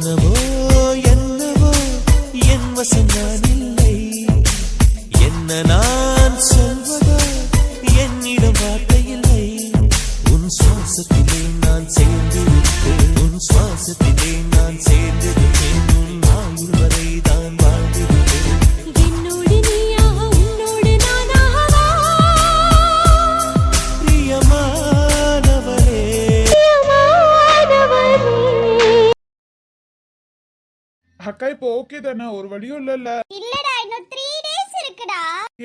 என்னவோ என்னவோ என் வசம் நான் இல்லை, என்ன நான் சொல்வதோ என்னிடம் வார்த்தை இல்லை. உன் சுவாசத்திலே நான் சேர்ந்திருப்பேன், உன் சுவாசத்திலே நான் சேர்ந்திருப்பேன், உன் ஆயுள் வரை தான் வாழ்ந்திருப்பேன். என்னோடு நீயாக உன்னோடு நானாகவா பிரியமானவரே. அக்கா இப்போ ஓகே தானே? ஒரு வழியும் இல்லல்ல? இல்லடா, இன்னும் 3 days இருக்குடா.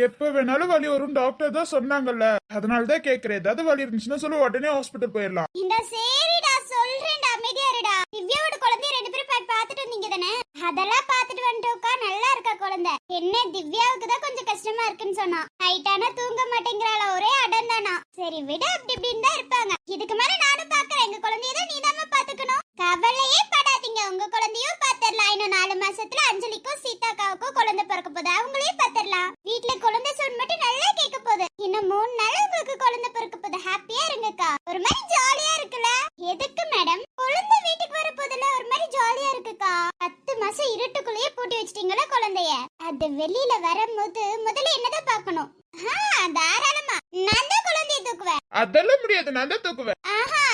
எப்ப வேணாலும் வலி வரும் டாக்டர் தான் சொன்னாங்கல்ல, அதனாலதான் கேக்குறேன். ஏதாவது வலி இருந்துச்சுன்னா சொல்லு, உடனே ஹாஸ்பிட்டல் போயிடலாம். இந்த சரிடா, சொல்றேன்டா, அமைதியா இருடா. திவ்யாவோட குழந்தைய 2 பேரும் போய் பார்த்துட்டு வந்தீங்க தானே? அதெல்லாம் பார்த்துட்டு வந்துட்டோக்கா. நல்லா இருக்கா குழந்தை? என்ன திவ்யாவுக்கு தான் கொஞ்சம் கஷ்டமா இருக்குன்னு சொன்னா. நைட்டானா தூங்க மாட்டேங்கிறாளா, ஒரே அடம் தானா. சரி விட, அப்படி இப்படின்னு தான் இருப்பாங்க. இதுக்கு மேல நானும் பாக்குறேன். எங்க குழந்தைய தான் நீதாம்மா பாத்துக்கணும். கவலையே படாதீங்க, உங்க குழந்தையும் பாத்துடலாம். இன்னும் 4 மாசத்துல அஞ்சலிக்கும் சீதாக்காவுக்கும் குழந்தை பிறக்க போகுது, அவங்களையும் பாத்துடலாம். வீட்டுல குழந்தை சவுண்ட் மட்டும் நல்லா கேட்க போகுது. இன்னும் 3 நாள் உங்களுக்கு குழந்தை பிறக்க போகுது. ஹாப்பியா இருங்கக்கா. ஒரு மாதிரி ஜாலியா இருக்குல்ல? எதுக்கு மேடம்? குழந்தை வீட்டுக்கு வர போதுல, ஒரு மாதிரி ஜாலியா இருக்குக்கா. 10 மாசம் இருட்டுக்குள்ளேயே பூட்டி வச்சிட்டீங்களா குழந்தைய? அது வெளியில வரும்போது முதல்ல என்னதான் பாக்கணும்? தாராளமா நான் தான் குழந்தைய தூக்குவேன். அதெல்லாம் முடியாது, நான் தான் தூக்குவேன்.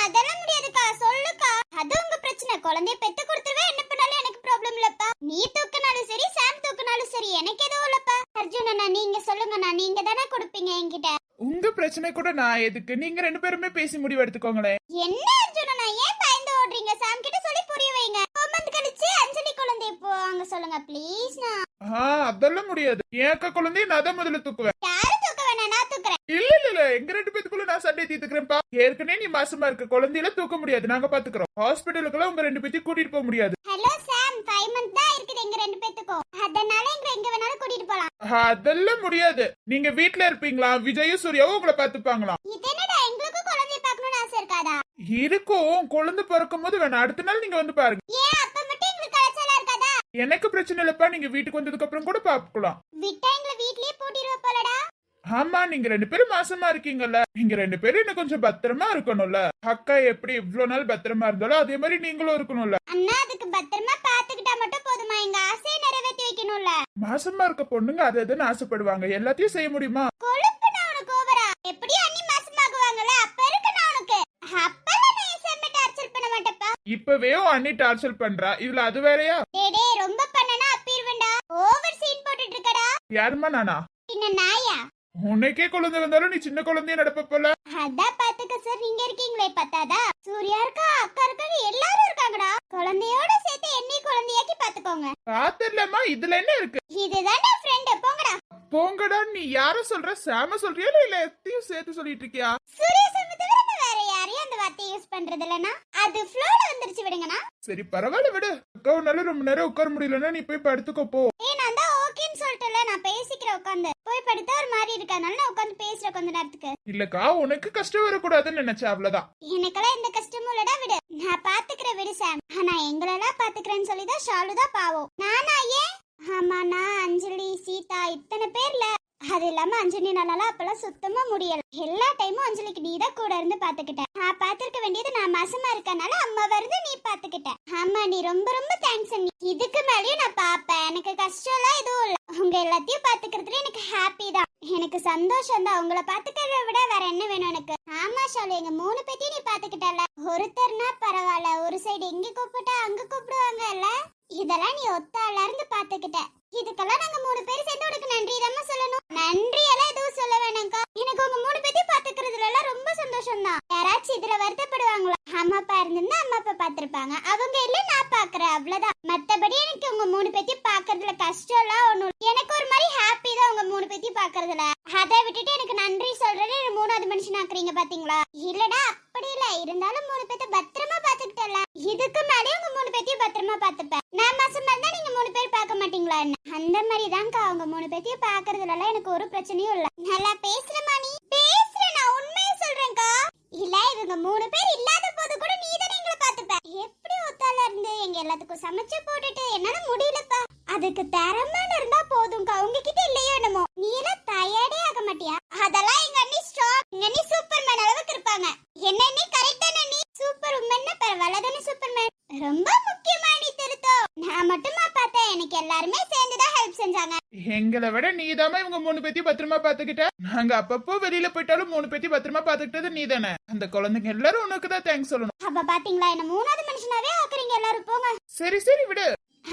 அதெல்லாம் முடியாதுக்கா, சொல்லுக்கா. அது உங்க பிரச்சனை. குழந்தைய பெத்து கொடுத்துருவேன், என்ன பண்ணாலும் எனக்கு ப்ராப்ளம் இல்லப்பா. நீ தூக்குனாலும் சரி, சாம் தூக்குனாலும் சரி, எனக்கு எதுவும் இல்லப்பா. அர்ஜுனண்ணா நீங்க சொல்லுங்கண்ணா, நீங்க தானே கொடுப்பீங்க என்கிட்ட. உங்க பிரச்சனை கூட நான் எதுக்கு? நீங்க 2 பேருமே பேசி முடிவு எடுத்துக்கோங்களேன். என்ன அர்ஜுனண்ணா, ஏன் பயந்து ஓடுறீங்க? சாம் கிட்ட சொல்லி புரிய வைங்க. 1 month கழிச்சு அஞ்சலி குழந்தை போவாங்க, சொல்லுங்க ப்ளீஸ்ண்ணா. அதெல்லாம் முடியாது. என் அக்கா குழந்தைய நான் தான் முதல்ல தூக்குவேன். யாரும் தூக்க வேணாம், நான் தூக்குறேன். இல்ல எங்க 2 பேத்துக்குள்ள நான் சண்டை தீர்த்துக்கிறேன்ப்பா. ஏற்கனவே நீ மாசமா இருக்க, குழந்தையில தூக்க முடியாது, நாங்க பாத்துக்கிறோம். ஹாஸ்பிட்டலுக்குள்ள உங்க 2 பேத்தையும் கூட்டிட்டு போக முடியாது. ஹலோ சாம், 5 months தான் இருக்குது எங்க 2 பேத்துக்கும். அதனால எங்க வேணாலும் கூட்டிட்டு போலாம். அதெல்லாம் முடியாது. நீங்க வீட்ல இருப்பீங்களா? விஜயும் சூர்யாவும் உங்களை பாத்துப்பாங்களா? இது என்னடா, எங்களுக்கும் குழந்தைய பார்க்கணும்னு ஆசை இருக்காதா? இருக்கும். குழந்தை பிறக்கும் போது வேணா, அடுத்த நாள் நீங்க வந்து பாருங்க. ஏன் அப்ப மட்டும் எங்களுக்கு கலச்சலா இருக்காதா? எனக்கு பிரச்சனை இல்லப்பா, நீங்க வீட்டுக்கு வந்ததுக்கு அப்புறம் கூட பாக்கலாம். விட்டா எங்களை வீட்லயே பூட்டிடுவ போலடா. ஆமா, நீங்க 2 பேரும் மாசமா இருக்கீங்கல்ல, நீங்க 2 பேரும் இன்னும் கொஞ்சம் பத்திரமா இருக்கணும்ல. அக்கா எப்படி இவ்வளவு நாள் பத்திரமா இருந்தாலும் அதே மாதிரி நீங்களும் இருக்கணும்ல. அண்ணா, அதுக்கு பத்திரமா பாத்துக்கிட்டா மட்டும் போதுமா? எங்க ஆசையை நிறைவேற்றி வைக்கணும்ல. மாசமா இருக்க பொண்ணுங்க அது எதுன்னு ஆசைப்படுவாங்க, எல்லாத்தையும் செய்ய முடியுமா? கொழுப்புனா உனக்கு ஓவரா. எப்படி அண்ணி மாசமாகுவாங்கல்ல, அப்ப இருக்குண்ணா உனக்கு. அப்பெல்லாம் நான் எஸ்எம்ஏ டார்ச்சர் பண்ண மாட்டேப்பா. இப்பவே அண்ணி டார்ச்சர் பண்றா, இதுல அது வேறயா? டேய் ரொம்ப பண்ணனா அப்பிருவேண்டா. ஓவர் சீன் போட்டுட்டு இருக்கடா. யாருமா நானா? பின்ன நாயா? உனக்கே குழந்தை வந்தாலும் நீ சின்ன குழந்தைய நடப்ப போல. அதான் பாத்துக்க சார், நீங்க இருக்கீங்களே பத்தாதா? சூர்யா இருக்கா, அக்கா இருக்காங்க, எல்லாரும் இருக்காங்கடா. குழந்தையோட சேர்த்து என்னை குழந்தையாக்கி பாத்துக்கோங்க. பாத்துடலாமா, இதுல என்ன இருக்கு? இதுதான் ஃப்ரெண்ட். போங்கடா. போங்கடா. நீ யார சொல்ற? சாம சொல்றியா இல்ல எத்தையும் சேர்த்து சொல்லிட்டு இருக்கியா? சூர்யா சாமி தவிர வேற யாரையும் அந்த வார்த்தையை யூஸ் பண்றது இல்லனா? அது ஃப்ளோல வந்துருச்சு, விடுங்கண்ணா. சரி பரவாயில்ல, விடு. அக்காவனால ரொம்ப நேரம் உட்கார முடியலன்னா நீ போய் படுத்துக்கோ போ. நான் தான் ஓகேன்னு சொல்லிட்டல, நான் பேசிக்கிறேன் உட்காந்து. போய் படுத்தா ஒரு மாதிரி இருக்கறனால நான் உட்காந்து பேசுறேன் கொஞ்ச நேரத்துக்கு. இல்லக்கா, உனக்கு கஷ்டம் வரக்கூடாதுன்னு நினைச்சேன், அவ்வளவுதான். எனக்கெல்லாம் எந்த கஷ்டமும் இல்லடா, விடு. நான் பாத்துக்கிறேன், விடு சாம். ஆனா எங்களெல்லாம் பாத்துக்கிறேன்னு சொல்லிதான் ஷாலுதான் பாவம். நானா? ஏன்? ஆமா, நான் அஞ்சலி சீதா இத்தனை பேர்ல. அது இல்லாம அஞ்சலி நாளால அப்பெல்லாம் சுத்தமா முடியல. எல்லா டைமும் அஞ்சலிக்கு நீ தான் கூட இருந்து பாத்துக்கிட்ட. நான் பாத்துக்க வேண்டியது நான் மாசமா இருக்கனால அம்மா வருது, நீ பாத்துக்கிட்ட. ஆமா, நீ ரொம்ப ரொம்ப தேங்க்ஸ் அண்ணி. இதுக்கு மேலயும் நான் பாப்பேன். எனக்கு கஷ்டம் எல்லாம் எதுவும் இல்ல. உங்க எல்லாத்தையும் பாத்துக்கிறதுல எனக்கு ஹாப்பி தான். எனக்கு சந்தோஷம் தான். உங்களை பாத்துக்கிறத விட வேற என்ன வேணும் எனக்கு? ஆமா ஷாலு, எங்க 3 பேத்தையும் நீ பாத்துக்கிட்டல. ஒருத்தர்னா பரவாயில்ல, ஒரு சைடு எங்க கூப்பிட்டா அங்க கூப்பிடுவாங்கல்ல. இதெல்லாம் நீ ஒத்தால இருந்து பாத்துக்கிட்ட. இதுக்கெல்லாம் நாங்க 3 பேர் சேர்ந்து உனக்கு நன்றி தான் சொல்லணும். நன்றி எல்லாம் எதுவும் சொல்ல வேணாம்க்கா. எனக்கு உங்க 3 பேத்தையும் பாத்துக்கிறதுல எல்லாம் ரொம்ப சந்தோஷம் தான். யாராச்சும் இதுல வருத்தப்படுவாங்களா? அம்மா அப்பா இருந்தா அம்மா அப்பா பாத்துருப்பாங்க, அவங்க இல்ல நான் பாக்குறேன், அவ்வளவுதான். மத்தபடி எனக்கு உங்க 3 பேத்தையும் பாக்குறதுல கஷ்டம் எல்லாம் ஒண்ணும். எனக்கு ஒரு மாதிரி ஹாப்பி தான் உங்க 3 பேத்தையும் பாக்குறதுல. அதை விட்டுட்டு எனக்கு நன்றி சொல்றது 3வது மனுஷன் ஆக்குறீங்க பாத்தீங்களா? இல்லடா அப்படி இல்ல, இருந்தாலும் 3 பேத்தை பத்திரமா பாத்துக்கிட்டல. இதுக்கு மேலே உங்க 3 பேத்தையும் பத்திரமா பாத்துப்பேன். நான் மாசமா இருந்தா நீங்க 3 பேர் பார்க்க மாட்டீங்களா? அந்த மாதிரி தான்க்கா அவங்க 3 பேத்தையும் பாக்குறதுல எனக்கு ஒரு பிரச்சனையும் இல்ல. நல்லா பேசுறமா நீ? பேசுறேன், நான் உண்மையை சொல்றேன்க்கா. இல்ல, இவங்க 3 பேர் இல்லாத போது கூட நீ தானே எங்களை பாத்துப்ப. எப்படி ஒத்தால இருந்து எங்க எல்லாத்துக்கும் சமைச்சு போட்டுட்டு என்னால முடியலப்பா. அதுக்கு திறமான இருந்தா போதும்க்கா. உங்ககிட்ட இல்லையோ என்னமோ. நீ எல்லாம் டயர்டே ஆக மாட்டியா? அதெல்லாம் எங்க அண்ணி ஸ்ட்ராங். எங்க அண்ணி சூப்பர்மேன் அளவுக்கு இருப்பாங்க. என்ன நீ கரெக்டான நீ சூப்பர் உமன்னா பரவாயில்ல தானே? சூப்பர்மேன் ரொம்ப முக்கியமா நீ நான் மட்டுமா பார்த்தேன், எனக்கு எல்லாருமே சேர்ந்துதான் ஹெல்ப் செஞ்சாங்க. எங்களை விட நீதாம்மா இவங்க 3 பேத்தையும் பத்திரமா பாத்துக்கிட்ட. நாங்க அப்பப்போ வெளியில போயிட்டாலும் 3 பேத்தையும் பத்திரமா பாத்துக்கிட்டது நீதானே. அந்த குழந்தைங்க எல்லாரும் உனக்குதான் தேங்க்ஸ் சொல்லணும். அப்ப பாத்தீங்களா, என்ன 3வது மனுஷனாவே ஆக்குறீங்க. எல்லாரும் போங்க. சரி சரி விடு.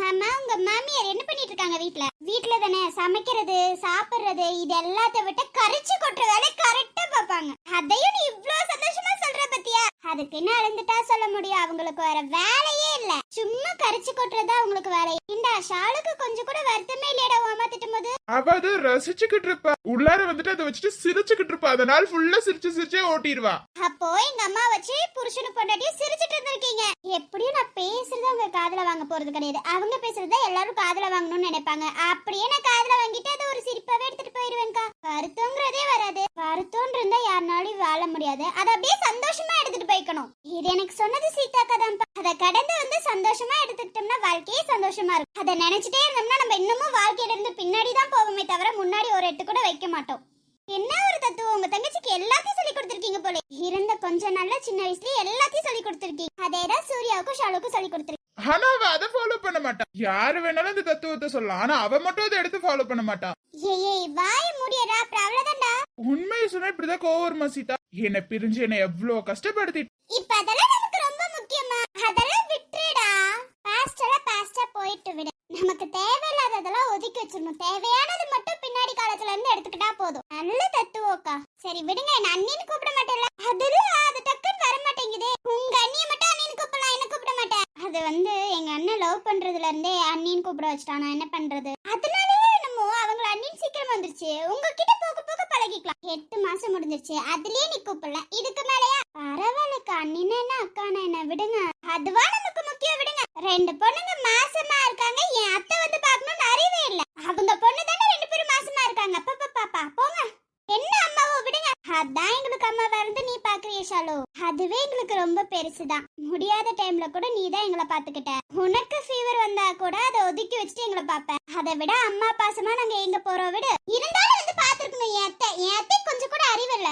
ஆமா, உங்க மாமியார் என்ன பண்ணிட்டு இருக்காங்க வீட்ல? வீட்ல தானே சமைக்கிறது, சாப்பிடுறது, இது எல்லாத்த விட்டு கரிச்சு கொட்டுற வேலையை கரெக்டா பாப்பாங்க. அதையும் நீ இவ்ளோ சந்தோஷமா சொல்ற பத்தியா? அதுக்கு என்ன அழுந்துட்டா சொல்ல முடியும்? அவங்களுக்கு வேற வேலையே இல்ல, சும்மா கரிச்சு கொட்டுறதா அவங்களுக்கு வேலையே. இந்தா ஷாலுக்கு கொஞ்சம் கூட வருத்தமே இல்லையடா அம்மா திட்டும் போது. அவ அது ரசிச்சுக்கிட்டு இருப்பா, உள்ளார வந்துட்டு அதை வச்சுட்டு சிரிச்சுக்கிட்டு இருப்பா. அதனால ஃபுல்லா சிரிச்சு சிரிச்சே ஓட்டிடுவா. அப்போ எங்க அம்மா வச்சு புருஷனுக்கு பொண்டாட்டியும் சிரிச்சிட்டு இருந்திருக்கீங்க. எப்படியும் நான் பேசுறது உங்க காதுல வாங்க போறது கிடையாது. அவங்க பேசுறத எல்லாரும் காதுல வாங்கணும்னு நினைப்பாங்க. அப்படியே நான் காதுல வாங்கிட்டு அது ஒரு சிரிப்பாவே எடுத்துட்டு போயிருவேன்க்கா. வருத்தங்கிறதே வராது. வருத்தம் இருந்தா யாருனாலும் வாழ முடியாது. அதை அப்படியே சந்தோஷமா எடுத்துட்டு போய்க்கணும். இது எனக்கு சொன்னது சீதா கதாம்பா. அதை கடந்து வந்து சந்தோஷமா எடுத்துக்கிட்டோம்னா வாழ்க்கையே சந்தோஷமா இருக்கும். அதை நினைச்சிட்டே இருந்தோம்னா நம்ம இன்னமும் வாழ்க்கையில இருந்து பின்னாடி தான் போவோமே தவிர முன்னாடி ஒரு எட்டு கூட வைக்க மாட்டோம். என்ன ஒரு தத்துவம்! உங்க தங்கச்சிக்கு எல்லாத்தையும் சொல்லி கொடுத்திருக்கீங்க போல. இருந்த கொஞ்ச நாள்ல சின்ன வயசுல எல்லாத்தையும் சொல்லி கொடுத்திருக்கீங்க. அதேதான் சூர்யாவுக்கும் ஷாலுக்கும் சொல்லி கொடுத்திருக்கீங்க. ஆனா அவ அதை ஃபாலோ பண்ண மாட்டான். யாரு வேணாலும் இந்த தத்துவத்தை சொல்லலாம், ஆனா அவ மட்டும் அதை எடுத்து ஃபாலோ பண்ண மாட்டான். ஏய் வாய் மூடியடா, அப்புறம் அவ்வளவுதான்டா. உண்மையை சொன்னா இப்படிதான் கோவம் வருமா சீதா? என்னை பிரிஞ்சு என்ன எவ்வளவு கஷ்டப்படுத்தி. இப்ப அதெல்லாம் நமக்கு ரொம்ப முக்கியமா? அதெல்லாம் விட்டுடா. பாஸ்டா போயிட்டு விடு. நமக்கு தேவையில்லாததெல்லாம் ஒதுக்கி வச்சிடணும். தேவையானது மட்டும் பின்னாடி காலத்துல இருந்து எடுத்துக்கிட்டா போதும். நல்ல தத்துவோக்கா. சரி விடுங்க, என்ன அண்ணின்னு கூப்பிட மாட்டேன்ல. அது டக்குன்னு வர மாட்டேங்குதே. உங்க அண்ணியை மட்டும் அண்ணின்னு கூப்பிடலாம், என்ன கூப்பிட மாட்டேன். அது வந்து எங்க அண்ணன் லவ் பண்றதுல இருந்தே அண்ணின்னு கூப்பிட வச்சுட்டான். நான் என்ன பண்றது? அதனாலயே என்னமோ அவங்கள அண்ணின்னு சீக்கிரம் வந்துருச்சு. உங்ககிட்ட போக போக பழகிக்கலாம். 8 மாசம் முடிஞ்சிருச்சு, அதுலயே நீ கூப்பிடலாம். இதுக்கு மேலயா? பரவாயில்லக்கா, அண்ணின்னு என்ன அக்கானா என்ன, விடுங்க. அதுவா நமக்கு முக்கியம், விடுங்க. 2 பொண்ணுங்க மாசமா இருக்காங்க. என் அத்தை வந்து பார்க்கணும்னு அறிவே இல்ல. அவங்க பொண்ணு தானே 2 பேரும் மாசமா இருக்காங்க. பாப்பா போங்க. என்ன அம்மாவோ, விடுங்க. அதான் எங்களுக்கு அம்மாவா இருந்து நீ பாக்குறிய ஷாலு. அதுவே எங்களுக்கு ரொம்ப பெருசுதான். முடியாத டைம்ல கூட நீ தான் எங்களை பாத்துக்கிட்ட. உனக்கு ஃபீவர் வந்தா கூட அதை ஒதுக்கி வச்சுட்டு எங்களை பாப்ப. அதை விட அம்மா பாசமா நாங்க எங்க போறோம் விடு. இருந்தாலும் வந்து பாத்துருக்குங்க என் அத்தை கொஞ்சம் கூட அறிவு இல்ல.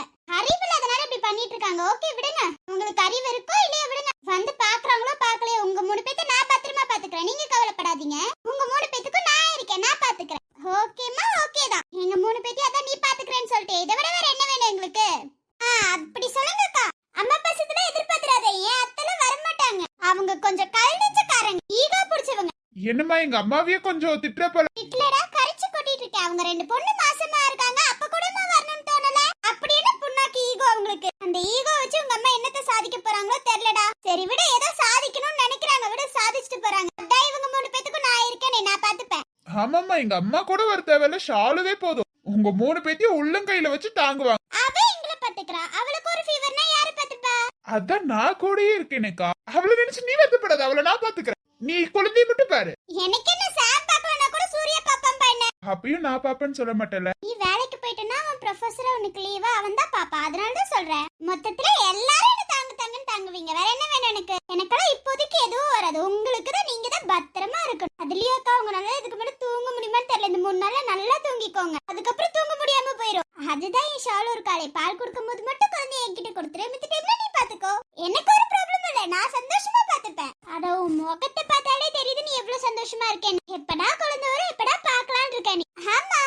அதனால இப்படி பண்ணிட்டு இருக்காங்க. ஓகே விடுங்க. உங்களுக்கு அறிவு இருக்கோ இல்லையா விடுங்க. வந்து பாக்குறாங்களோ பாக்கலையோ, உங்க 3 பேத்தை நான் பத்திரமா பாத்துக்கிறேன். நீங்க கவலைப்படாதீங்க. உங்க 3 பேத்துக்கும் நான் இருக்கேன், நான் பாத்துக்கிறேன். ஓகேமா? ஓகேதான். எங்க 3 பேத்தையும் அதான் நீ பாத்துக்கிறேன்னு சொல்லிட்டு இதை விட வேற என்ன வேணும் எங்களுக்கு? அப்படி சொல்லுங்கக்கா. அம்மா பாசத்துல எதிர்பார்த்திராத. என் அத்தெல்லாம் வரமாட்டாங்க. அவங்க கொஞ்சம் கல்நெஞ்சக்காரங்க, ஈகோ பிடிச்சவங்க. என்னமா எங்க அம்மாவையே கொஞ்சம் திட்டுற போல. திட்டலடா, கரிச்சு கொட்டிட்டு இருக்கேன். அவங்க 2 பொண்ணு மாசமா இருக்காங்க. அப்ப கூட நான் வரணும்னு தோணல. அப்படி என்ன புண்ணாக்கு ஈகோ அவங்களுக்கு? அந்த ஈகோ வச்சு உங்க அம்மா என்னத்த சாதிக்க போறாங்களோ தெரியலடா. சரி விட, ஏதோ சாதிக்கணும்னு நினைக்கிறாங்க, விட சாதிச்சுட்டு போறாங்க. அதான் இவங்க 3 பேத்துக்கும் நான் இருக்கேன், நான் பாத்துப்பேன். ஆமாமா, எங்க அம்மா கூட வர தேவையில்ல, ஷாலுவே போதும். உங்க 3 பேத்தையும் உள்ளங்கையில வச்சு தாங்குவாங்க. அவ எங்களை பாத்துக்கிறா. அவளுக்கு ஒரு ஃபீவர்னா யாரு பாத்துப்பா? அதான் நான் கூடயே இருக்கேனேக்கா. அவளை நினைச்சு நீ வருத்தப்படாத, அவளை நான் பாத்துக்கிறேன். நீ குழந்தைய மட்டும் பாரு. எனக்கு என்ன சாம் பாக்கலனா கூட சூர்யா பாப்பான் பையன. அப்பயும் நான் பாப்பேன்னு சொல்ல மாட்டேன்ல. நீ வேலைக்கு போயிட்டனா அவன் ப்ரொஃபசர் உனக்கு லீவா, அவன் தான் பாப்பா. அதனால தான் சொல்றேன். மொத்தத்துல எல்லாரும் என்ன தாங்குன்னு தாங்குவீங்க. வேற என்ன வேணும் எனக்கு? எனக்கெல்லாம் இப்போதைக்கு எதுவும் வராது. உங்களுக்கு தான், நீங்க தான் பத்திரமா இருக்கணும். அதுலயும் அக்கா உங்களால இதுக்கு மேல தூங்க முடியுமான்னு தெரியல. இந்த 3 நாள்ல நல்லா தூங்கிக்கோங்க. அதுக்கப்புறம் தூங்க முடியாம போயிடும். அதுதான் என் ஷாலு ஒரு காலை பால் கொடுக்கும் போது மட்டும் குழந்தைய என்கிட்ட கொடுத்துரு. மித்த டைம்ல நீ பாத்துக்கோ. எனக்கு ஒரு ப்ராப்ளம் இல்ல, நான் சந்தோஷமா பாத்துப்பேன். அட உன் முகத்தை பார்த்தாலே தெரியுது நீ எவ்வளவு சந்தோஷமா இருக்கேன்னு. எப்படா குழந்தை வரும், எப்படா பாக்கலாம்னு இருக்க நீ. ஆமா,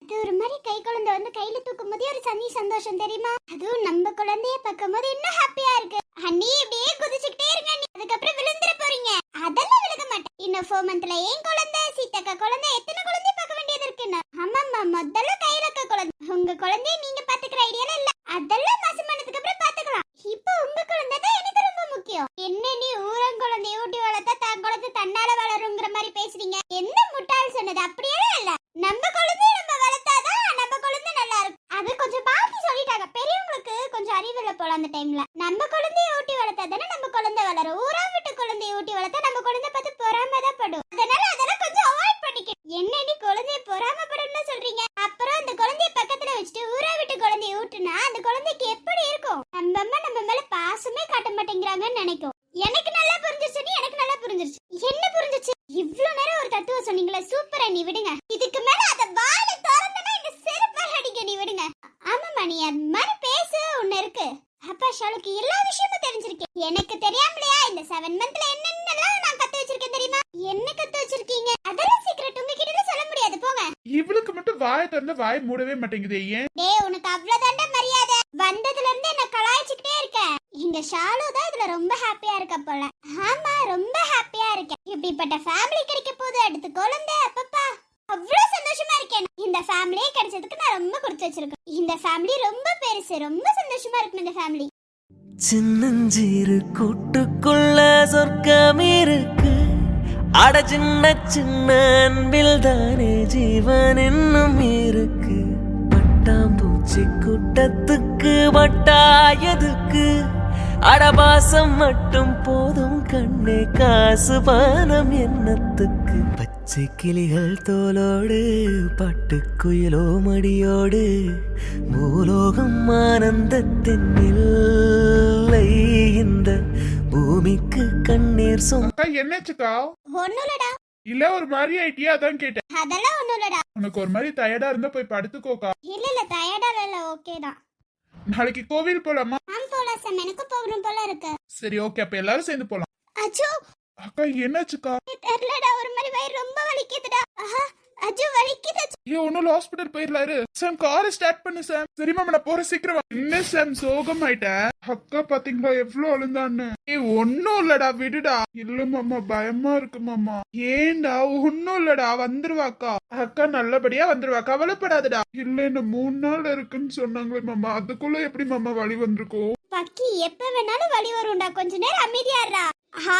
அது ஒரு மாதிரி கை குழந்தை வந்து கையில தூக்கும் போதே ஒரு தனி சந்தோஷம் தெரியுமா? அதுவும் நம்ம குழந்தைய பார்க்கும் போது இன்னும் ஹாப்பியா இருக்கு. அண்ணி இப்படியே குதிச்சுக்கிட்டே இருங்க. அதுக்கப்புறம் விழுந்துற போறீங்க. அதெல்லாம் விழுக மாட்டேன். இன்னும் 4 மந்த்ல என் குழந்தை, சீதக்கா குழந்தை, எத்தனை குழந்தைய பார்க்க வேண்டியது இருக்குன்னு. ஆமாம்மா, முதல்ல கையில இருக்க குழந்தை. உங்க குழந்தைய நீங்க பாத்துக்கிற ஐடியால இல்ல. அதெல்லாம் மாசமானதுக்கு அப்புறம் பாத்துக்கலாம். இப்போ உங்க குழந்தை தான் எனக்கு ரொம்ப முக்கியம். என்ன நீ ஊரங்குழந்தைய ஊட்டி வளர்த்தா தான் குழந்தை தன்னால வளருங்கிற மாதிரி பேசுறீங்க? என்ன முட்டாள் சொன்னது? அப்படியே இல்ல. நம்ம குழந்தைய நம்ம வளர்த்தாதான் நம்ம குழந்தை நல்லா இருக்கும். அது கொஞ்சம் மாத்தி சொல்லிட்டாங்க. பெரியவங்களுக்கு கொஞ்சம் அறிவில்ல போல அந்த டைம்ல. நம்ம குழந்தைய ஊட்டி வளர்த்தாதானே நம்ம குழந்தை வளரும். ஊரா விட்டு குழந்தைய ஊட்டி வளர்த்தா நம்ம குழந்தை பார்த்து பொறாமதான் படும். அதனால அதெல்லாம் கொஞ்சம் அவாய்ட் பண்ணிக்க. என்ன நீ குழந்தைய பொறாமப்படுன்னு சொல்றீங்க? அப்புறம் அந்த குழந்தைய பக்கத்துல வச்சுட்டு ஊரா விட்டு குழந்தைய ஊட்டுனா அந்த குழந்தைக்கு எப்படி இருக்கும்? நம்ம அம்மா நம்ம மேல பாசமே காட்ட மாட்டேங்கிறாங்கன்னு நினைக்கும். எனக்கு நல்லா புரிஞ்சிருச்சு. எனக்கு நல்லா புரிஞ்சிருச்சு. என்ன புரிஞ்சிச்சு? இவ்ளோ நேரம் ஒரு தத்துவம் சொன்னீங்களே, சூப்பரா. நீ விடுங்க. இதுக்கு மேல அத வாயில திறந்தனா இந்த செருப்பால அடிக்க. நீ விடுங்க. ஆமாமா, நீ அது மாதிரி பேசு. ஒண்ணு இருக்கு. அப்பா ஷாலுக்கு எல்லா விஷயமும் தெரிஞ்சிருக்கு. எனக்கு தெரியாமலையா இந்த 7 மந்த்ல என்னென்னலாம் நான் கத்து வச்சிருக்கேன் தெரியுமா? என்ன கத்து வச்சிருக்கேன்? வாயை திறந்து வாய் மூடவே மாட்டேங்குது ஏன்? டேய் உனக்கு அவ்வளவுதான்டா மரியாதை. வந்ததுல இருந்து என்ன கலாய்ச்சிட்டே இருக்க. இந்த ஷாலு தான் இதுல ரொம்ப ஹாப்பியா இருக்க போல. ஆமா ரொம்ப ஹாப்பியா இருக்கேன். இப்படிப்பட்ட ஃபேமிலி கிடைக்க போது அடுத்து குழந்தை அப்பப்பா அவ்வளவு சந்தோஷமா இருக்கேன். இந்த ஃபேமிலியே கிடைச்சதுக்கு நான் ரொம்ப கொடுத்து வச்சிருக்கேன். இந்த ஃபேமிலி ரொம்ப பெருசு, ரொம்ப சந்தோஷமா இருக்கு இந்த ஃபேமிலி. சின்னஞ்சிறு கூட்டுக்குள்ள சொர்க்கம் இருக்கு, அட சின்ன சின்ன அன்பில் தானே ஜீவன் இன்னும் இருக்கு. பட்டாம்பூச்சி கூட்டத்துக்கு வட்டாயதுக்கு, அடபாசம் மட்டும் போதும் கண்ணே, காசு பானம் எண்ணத்துக்கு. பச்சை கிளிகள் தோலோடு பட்டுக்குயிலோ மடியோடு, பூலோகம் ஆனந்தத்தின் இல்லை இந்த பூமிக்கு கண்ணீர் அக்கா என்னாச்சுக்கா? ஒண்ணுலடா. இல்ல ஒரு மாதிரி ஐடியா அதான் கேட்டேன். அதெல்லாம் ஒண்ணுலடா. உனக்கு ஒரு மாதிரி டயர்டா இருந்தா போய் படுத்துக்கோக்கா. இல்ல டயர்டா இல்ல, ஓகே தான். நாளைக்கு கோவில் போலாமா? போலாம் சார், எனக்கு போகணும் போல இருக்கு. சரி ஓகே, அப்ப எல்லாரும் சேர்ந்து போலாம். அச்சோ அக்கா என்னாச்சுக்கா? தெரியலடா, ஒரு மாதிரி வயிறு ரொம்ப வலிக்குதுடா. அஜு வலிக்குது. ஏன் ஒன்னும் ஹாஸ்பிடல் போயிடலாரு. சாம் காரை ஸ்டார்ட் பண்ணு சாம். சரிமா நான் போறேன் சீக்கிரம். என்ன சாம் சோகம் ஆயிட்டேன்? அக்கா பாத்தீங்களா எவ்வளவு அழுந்தான்னு? ஒன்னும் இல்லடா விடுடா. இல்ல மாமா பயமா இருக்கு மாமா. ஏண்டா? ஒன்னும் இல்லடா வந்துருவாக்கா. அக்கா நல்லபடியா வந்துருவா, கவலைப்படாதடா. இல்ல இந்த 3 நாள் இருக்குன்னு சொன்னாங்களே மாமா, அதுக்குள்ள எப்படி மாமா வலி வந்திருக்கும்? பக்கி எப்ப வேணாலும் வலி வரும்டா, கொஞ்ச நேரம் அமைதியாடுறா.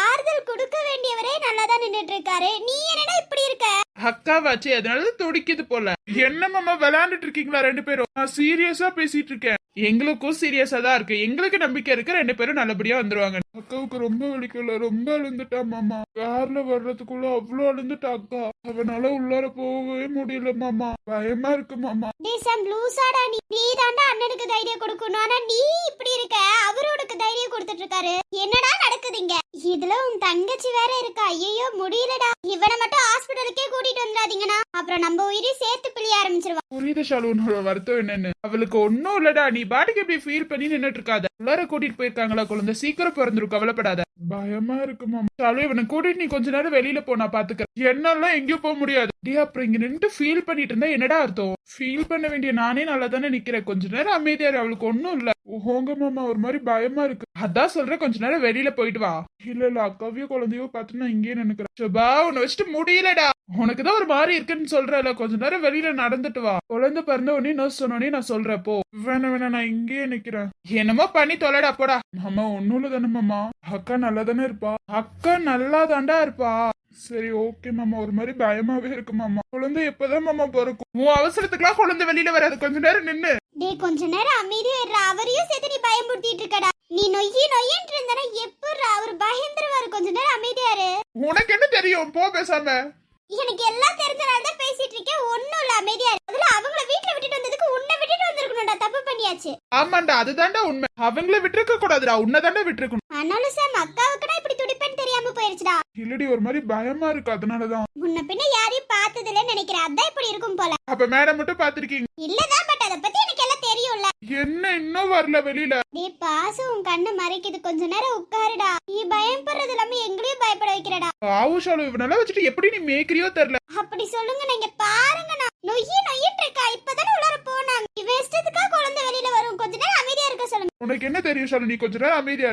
ஆறுதல் கொடுக்க வேண்டியவரே நல்லாதான் நின்னுட்டு இருக்காரு, நீ என்னடா இப்படி இருக்க? அக்காவாச்சு அதனால துடிக்குது போல. என்ன மாமா விளையாண்டுட்டு இருக்கீங்களா 2 பேரும்? நான் சீரியஸா பேசிட்டு இருக்கேன். எங்களுக்கும் சீரியஸா தான் இருக்கு. எங்களுக்கு நம்பிக்கை இருக்கு 2 பேரும் நல்லபடியா வந்துருவாங்க. அக்காவுக்கு ரொம்ப வலிக்கல, ரொம்ப அழுந்துட்டா மாமா. கார்ல வர்றதுக்குள்ள அவ்வளவு அழுந்துட்டா அக்கா. அவனால உள்ளார போகவே முடியல மாமா, பயமா இருக்கு மாமா. டேசம் லூசாடா நீ தாண்டா அண்ணனுக்கு தைரியம் கொடுக்கணும், ஆனா நீ இப்படி இருக்க. அவரு உனக்கு தைரியம் கொடுத்துட்டு இருக்காரு. என்னடா நடக்குதுங்க? இதுல உன் தங்கச்சி வேற இருக்கா. ஐயோ முடியலடா. இவனை மட்டும் ஹாஸ்பிடலுக்கே கூட்டிட்டு வந்துடாதீங்கண்ணா, அப்புறம் நம்ம உயிரி சேர்த்து பிழிய ஆரம்பிச்சிருவா. புரியுது ஷாலு உன்னோட வருத்தம் என்னன்னு. அவளுக்கு ஒன்னும் இல்லடா, நீ பாட்டுக்கு இப்படி ஃபீல் பண்ணி நின்னுட்டு இருக்காத. எல்லார கூட்டிட்டு போயிருக்காங்களா குழந்தை, சீக்கிரம் பிறந்திரும், கவலைப்படாத. பயமா இருக்கு மாமா. ஷாலு இவனை கூட்டிட்டு நீ கொஞ்ச நேரம் வெளியில போனா பாத்துக்க. என்னால எங்கேயும் போக முடியாது. அப்புறம் இங்க நின்று ஃபீல் பண்ணிட்டு இருந்தா என்னடா அர்த்தம்? ஃபீல் பண்ண வேண்டிய நானே நல்லா தானே நிக்கிறேன். கொஞ்ச நேரம் அமைதியாரு, அவளுக்கு ஒன்னும் இல்ல. ஓங்க மாமா ஒரு மாதிரி பயமா இருக்கு. அதான் சொல்றேன் கொஞ்ச நேரம் வெளியில போயிட்டு வா. இல்ல அக்காவையோ குழந்தையோ பார்த்து நான் இங்கேயே நினைக்கிறேன். சுபா உன்னை வச்சுட்டு முடியலடா. உனக்குதான் ஒரு மாதிரி இருக்குன்னு சொல்றல, கொஞ்ச நேரம் வெளியில நடந்துட்டு வா. குழந்தை பிறந்த உடனே நர்ஸ் சொன்னோடனே நான் சொல்றேன் போ. வேணா நான் இங்கேயே நிக்கிறேன். என்னமோ பண்ணி தொலைடா போடா. மாமா ஒன்னும் இல்ல தானே மாமா, அக்கா நல்லா தானே இருப்பா. அக்கா நல்லா தாண்டா இருப்பா. சரி ஓகே மாமா, ஒரு மாதிரி பயமாவே இருக்கு மாமா. குழந்தை எப்பதான் மாமா பிறக்கும்? உன் அவசரத்துக்குலாம் குழந்தை வெளியில வராது, கொஞ்ச நேரம் நின்னு. டேய் கொஞ்ச நேரம் அமைதியா இருடா, அவரையும் சேர்த்து நீ பயமுறுத்திட்டு இருக்கடா. நீ நொய்யின்னு இருந்தா எப்படிடா அவர் பயந்துருவாரு. கொஞ்ச நேரம் அமைதியா இரு. உனக்கு என்ன தெரியும்? போ பேசாம. எனக்கு எல்லாம் தெரிஞ்சனால தான் பேசிட்டு இருக்கேன். ஒண்ணும் இல்ல அமைதியா இரு. அதுல அவங்கள வீட்ல விட்டுட்டு வந்ததுக்கு உன்னை விட்டுட்டு வந்திருக்கணும்டா, தப்பு பண்ணியாச்சு. ஆமாண்டா அதுதான்டா உண்மை. அவங்கள விட்டுருக்க கூடாதுடா, உன்னதாண்டா விட்டுருக்கணும். ஆனாலும் சார் அக்காவுக்கு நான் இப்படி துடிப்பேன்னு தெரியாம போயிருச்சுடா. இல்லடி ஒரு மாதிரி பயமா இருக்கு, அதனாலதான். முன்ன பின்ன யாரையும் பார்த்ததில்ல நினைக்கிறேன், அதான் இப்படி இருக்கும் போல. அப்ப மேடம் மட்டும் பாத்திருக்கீங்க? இல்லதான், பட் அத பத்தி எனக்கு எல்லாம் தெரியும்ல. என்ன இன்னும் வரல வெளியில? டேய் பாசு உன் கண்ணு மறைக்குது, கொஞ்ச நேரம் உட்காருடா. நீ பயப்படுறது இல்லாம எங்களையும் பயப்பட வைக்கிறடா. ஆவுஷாலு இவனால வச்சுட்டு எப்படி நீ மேய்க்கிறியோ தெரியல. அப்படி சொல்லுங்க, நீங்க பாருங்க. நான் நொய்யிட்டு இருக்கா, இப்பதானே உள்ளார போனாங்க. இவன் இஷ்டத்துக்கா குழந்தை வெளியில வரும். கொஞ்ச நேரம் அமைதியா இருக்க சொல்லுங்க. உனக்கு என்ன தெரியும் ஷாலு? நீ கொஞ்ச நேரம் அமைதியா.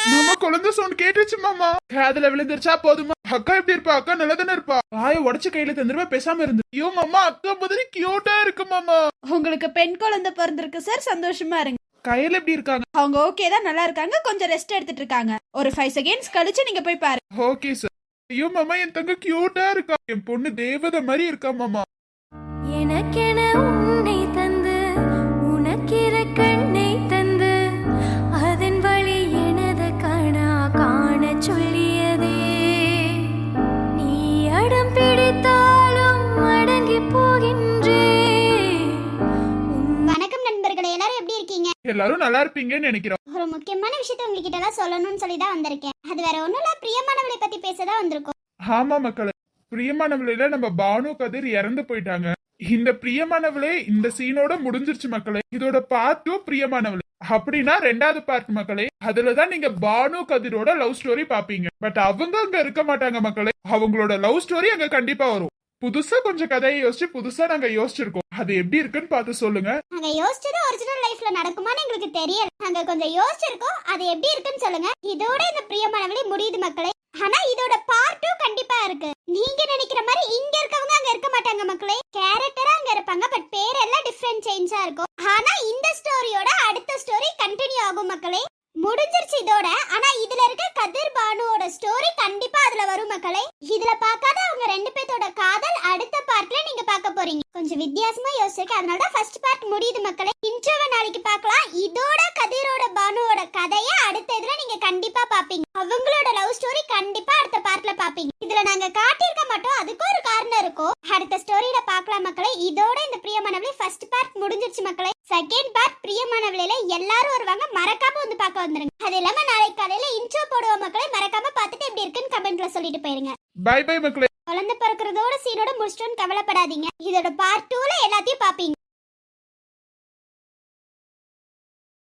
மாமா குழந்தை சவுண்ட் கேட்டுச்சு மாமா. காதுல விழுந்துருச்சா போதுமா? அக்கா எப்படி இருப்பா? அக்கா நல்லா தானே இருப்பா. வாயை உடச்சு கையில தந்துருவா, பேசாம இருந்து. ஐயோ மாமா, அக்கா பதிலி கியூட்டா இருக்கு மாமா. உங்களுக்கு பெண் குழந்தை பிறந்திருக்கு சார், சந்தோஷமா இருங்க. கையில எப்படி இருக்காங்க? அவங்க ஓகே தான், நல்லா இருக்காங்க. கொஞ்சம் ரெஸ்ட் எடுத்துட்டு இருக்காங்க. ஒரு 5 செகண்ட்ஸ் கழிச்சு நீங்க போய் பாருங்க. Okay sir. ஐயோ மாமா, என் தங்க கியூட்டா இருக்கா. என் பொண்ணு தேவதை மாதிரி இருக்கா மாமா. எனக்கென உன்னை தந்து உனக்கிற கண்ணை தந்து அதன் வழி எனது கணா காண சொல்லியதே. நீ அடம் பிடித்தாலும் அடங்கி போகின்றே. வணக்கம் நண்பர்களே, எல்லாரும் எப்படி இருக்கீங்க? எல்லாரும் நல்லா இருப்பீங்கன்னு நினைக்கிறோம். ஒரு முக்கியமான விஷயத்த உங்ககிட்ட எல்லாம் சொல்லணும்னு சொல்லி தான் வந்திருக்கேன். அது வேற ஒண்ணும் இல்ல, பிரியமானவளை பத்தி பேசதான் வந்திருக்கோம். ஆமா மக்களே, பிரியமானவளையில நம்ம பானு கதிர் இறந்து போயிட்டாங்க. இந்த பிரியமானவளே இந்த சீனோட முடிஞ்சிருச்சு மக்களே. இதோட பார்ட் 2 பிரியமானவளே. அப்படின்னா 2வது பார்ட் மக்களே. அதுலதான் நீங்க பானு கதிரோட லவ் ஸ்டோரி பாப்பீங்க. பட் அவங்க அங்க இருக்க மாட்டாங்க மக்களே. அவங்களோட லவ் ஸ்டோரி அங்க கண்டிப்பா வரும். புதுசா கொஞ்சம் கதையை யோசிச்சு புதுசா நாங்க யோசிச்சிருக்கோம். அது எப்படி இருக்குன்னு பார்த்து சொல்லுங்க. நாங்க யோசிச்சது ஒரிஜினல் லைஃப்ல நடக்குமான்னு எங்களுக்கு தெரியல. நாங்க கொஞ்சம் யோசிச்சிருக்கோம். அது எப்படி இருக்குன்னு சொல்லுங்க. இதோட இந்த பிரியமானவளே முடியுது மக்களே. ஆனா இதோட பார்ட் 2 கண்டிப்பா இருக்கு. நீங்க நினைக்கிற மாதிரி இங்க இருக்கவங்க அங்க இருக்க மாட்டாங்க மக்களே. கேரக்டரா அங்க இருப்பாங்க, பட் பேர் எல்லாம் டிஃபரண்ட் சேஞ்சா இருக்கும். ஆனா இந்த ஸ்டோரியோட அடுத்த ஸ்டோரி கண்டினியூ ஆகும் மக்களே. முடிஞ்சிருச்சு இதோட. ஆனா இதுல இருக்க கதிர் பானுவோட ஸ்டோரி கண்டிப்பா அதுல வரும் மக்களே. இதுல பார்க்காத அவங்க ரெண்டு பேத்தோட காதல் அடுத்த பார்ட்ல நீங்க பார்க்க போறீங்க. கொஞ்சம் வித்தியாசமா யோசிச்சிருக்கேன், அதனால தான் ஃபர்ஸ்ட் பார்ட் முடியுது மக்களே. இன்ட்ரோவை நாளைக்கு பார்க்கலாம். இதோட கதிரோட பானுவோட கதையை அடுத்த இதுல நீங்க கண்டிப்பா பாப்பீங்க. அவங்களோட லவ் ஸ்டோரி கண்டிப்பா அடுத்த பார்ட்ல பாப்பீங்க. இதுல நாங்க காட்டியிருக்க மாட்டோம், அதுக்கு ஒரு காரணம் இருக்கும். அடுத்த ஸ்டோரியில பார்க்கலாம் மக்களே. இதோட இந்த பிரியமானவளே ஃபர்ஸ்ட் பார்ட் முடிஞ்சிருச்சு மக்களே. செகண்ட் பார்ட் பிரியமானவளேல எல்லாரும் வருவாங்க, மறக்காம வந்து பார்க்க வந்துருங்க. அது இல்லாம நாளைக்கு காலையில இன்ட்ரோ போடுவோம் மக்களே. மறக்காம பார்த்துட்டு எப்படி இருக்குன்னு கமெண்ட்ல சொல்லிட்டு போயிருங்க. பை பை மக்களே. குழந்தை பிறக்கிறதோட சீனோட முடிச்சிட்டோன்னு கவலைப்படாதீங்க. இதோட பார்ட் 2ல எல்லாத்தையும் பாப்பீங்க.